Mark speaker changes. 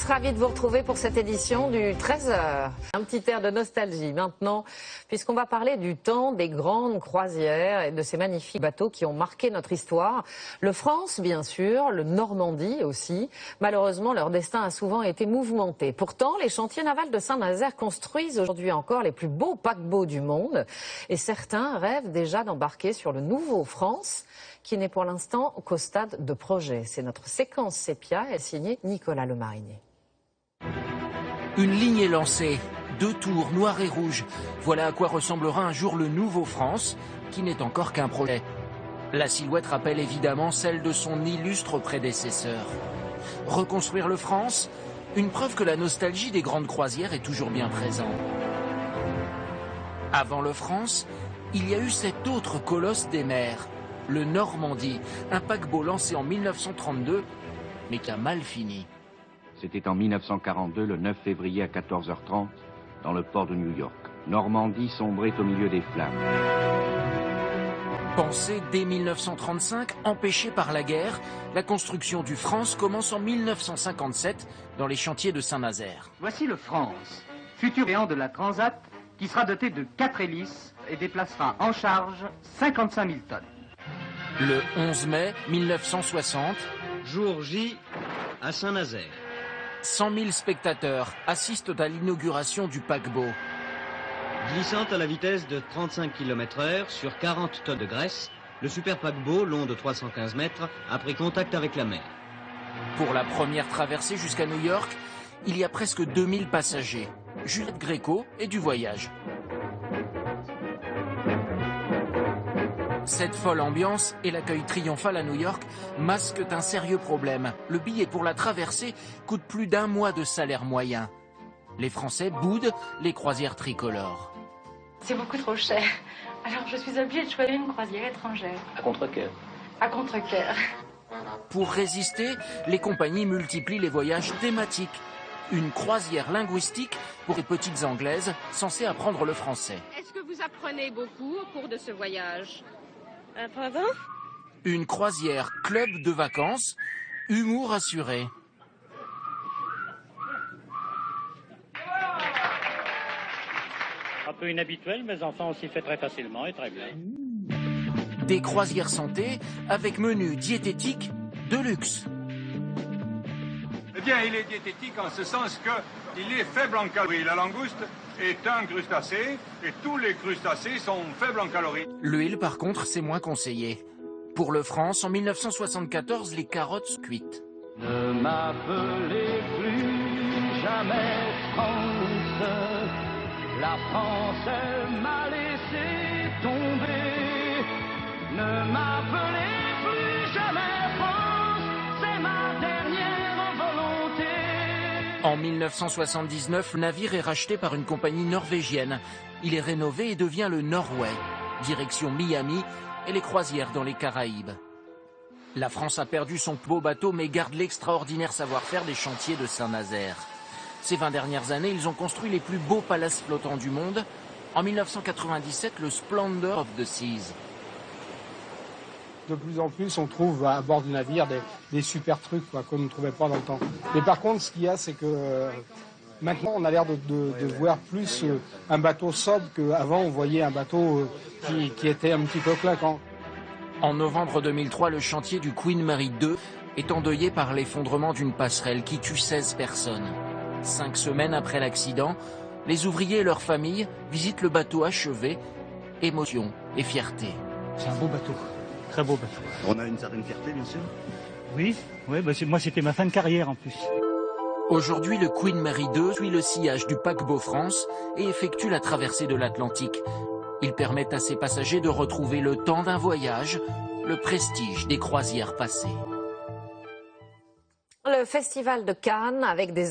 Speaker 1: tous, ravis de vous retrouver pour cette édition du 13h. Un petit air de nostalgie maintenant, puisqu'on va parler du temps des grandes croisières et de ces magnifiques bateaux qui ont marqué notre histoire. Le France, bien sûr, le Normandie aussi. Malheureusement, leur destin a souvent été mouvementé. Pourtant, les chantiers navals de Saint-Nazaire construisent aujourd'hui encore les plus beaux paquebots du monde. Et certains rêvent déjà d'embarquer sur le nouveau France, qui n'est pour l'instant qu'au stade de projet. C'est notre séquence sépia, elle est signée Nicolas Lemarinier.
Speaker 2: Une ligne est lancée, 2 tours noires et rouges. Voilà à quoi ressemblera un jour le nouveau France, qui n'est encore qu'un projet. La silhouette rappelle évidemment celle de son illustre prédécesseur. Reconstruire le France, une preuve que la nostalgie des grandes croisières est toujours bien présente. Avant le France, il y a eu cet autre colosse des mers, le Normandie, un paquebot lancé en 1932, mais qui a mal fini.
Speaker 3: C'était en 1942, le 9 février à 14h30, dans le port de New York. Normandie sombrait au milieu des flammes.
Speaker 2: Pensée dès 1935, empêchée par la guerre, la construction du France commence en 1957 dans les chantiers de Saint-Nazaire.
Speaker 4: Voici le France, futur géant de la Transat, qui sera doté de 4 hélices et déplacera en charge 55 000 tonnes.
Speaker 2: Le 11 mai 1960,
Speaker 5: jour J à Saint-Nazaire.
Speaker 2: 100 000 spectateurs assistent à l'inauguration du paquebot.
Speaker 5: Glissant à la vitesse de 35 km/h sur 40 tonnes de graisse, le super paquebot, long de 315 mètres, a pris contact avec la mer.
Speaker 2: Pour la première traversée jusqu'à New York, il y a presque 2000 passagers. Juliette Gréco et du voyage. Cette folle ambiance et l'accueil triomphal à New York masquent un sérieux problème. Le billet pour la traversée coûte plus d'1 mois de salaire moyen. Les Français boudent les croisières tricolores.
Speaker 6: C'est beaucoup trop cher. Alors je suis obligée de choisir une croisière étrangère.
Speaker 7: À contre-cœur.
Speaker 6: À contre-cœur.
Speaker 2: Pour résister, les compagnies multiplient les voyages thématiques. Une croisière linguistique pour les petites Anglaises censées apprendre le français.
Speaker 8: Est-ce que vous apprenez beaucoup au cours de ce voyage?
Speaker 9: Pardon?
Speaker 2: Une croisière club de vacances, humour assuré.
Speaker 7: Un peu inhabituel, mais enfin on s'y fait très facilement et très bien.
Speaker 2: Des croisières santé avec menu diététique de luxe.
Speaker 10: Eh bien, il est diététique en ce sens qu'il est faible en calories. La langouste est un crustacé et tous les crustacés sont faibles en calories.
Speaker 2: L'huile, par contre, c'est moins conseillé. Pour le France, en 1974, les carottes cuites.
Speaker 11: Ne m'appelez plus jamais France. La France, elle m'a laissé tomber. Ne m'appelez plus jamais France. C'est ma dernière volonté.
Speaker 2: En 1979, le navire est racheté par une compagnie norvégienne. Il est rénové et devient le Norway. Direction Miami et les croisières dans les Caraïbes. La France a perdu son beau bateau mais garde l'extraordinaire savoir-faire des chantiers de Saint-Nazaire. Ces 20 dernières années, ils ont construit les plus beaux palaces flottants du monde. En 1997, le Splendor of the Seas.
Speaker 12: De plus en plus, on trouve à bord du navire des super trucs qu'on ne trouvait pas dans le temps. Mais par contre, ce qu'il y a, c'est que maintenant, on a l'air de voir plus un bateau sobre qu'avant, on voyait un bateau qui était un petit peu claquant.
Speaker 2: En novembre 2003, le chantier du Queen Mary 2 est endeuillé par l'effondrement d'une passerelle qui tue 16 personnes. 5 semaines après l'accident, les ouvriers et leurs familles visitent le bateau achevé. Émotion et fierté.
Speaker 7: C'est un beau bateau, très beau bateau.
Speaker 13: On a une certaine fierté, bien sûr.
Speaker 7: Oui, moi c'était ma fin de carrière en plus.
Speaker 2: Aujourd'hui, le Queen Mary 2 suit le sillage du paquebot France et effectue la traversée de l'Atlantique. Il permet à ses passagers de retrouver le temps d'un voyage, le prestige des croisières passées.
Speaker 1: Le festival de Cannes avec des